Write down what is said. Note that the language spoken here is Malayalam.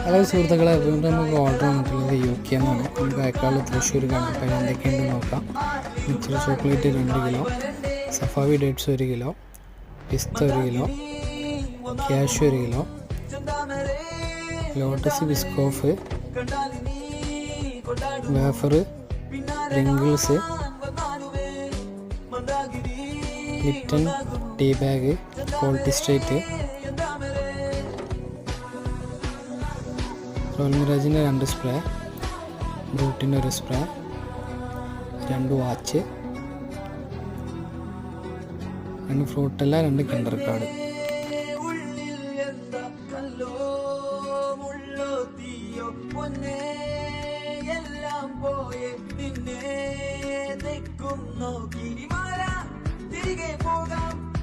ഹലോ സുഹൃത്തുക്കളെ, അതുകൊണ്ട് നമുക്ക് ഓർഡർ വന്നിട്ടുള്ളത് UK എന്നാണ്. നമുക്ക് അയക്കാളുള്ള തൃശ്ശൂർക്കാണ്. അപ്പോൾ എന്തൊക്കെയുണ്ട് നോക്കാം. മിക്സർ ചോക്ലേറ്റ് 2 കിലോ, സഫാവി ഡേറ്റ്സ് 1 കിലോ, പിസ്ത 1 kilo, cash 1 kilo, Lotus Biscoff, wafer, Pringles, Lipton tea bag, Quality Street, റോൾമിരാജിൻ്റെ 2 സ്പ്രേ, ബ്രൂട്ടിൻ്റെ 1 spray, 2 watch, 2 Fruittella, 2 Kinder card. തിരികെ പോകാം.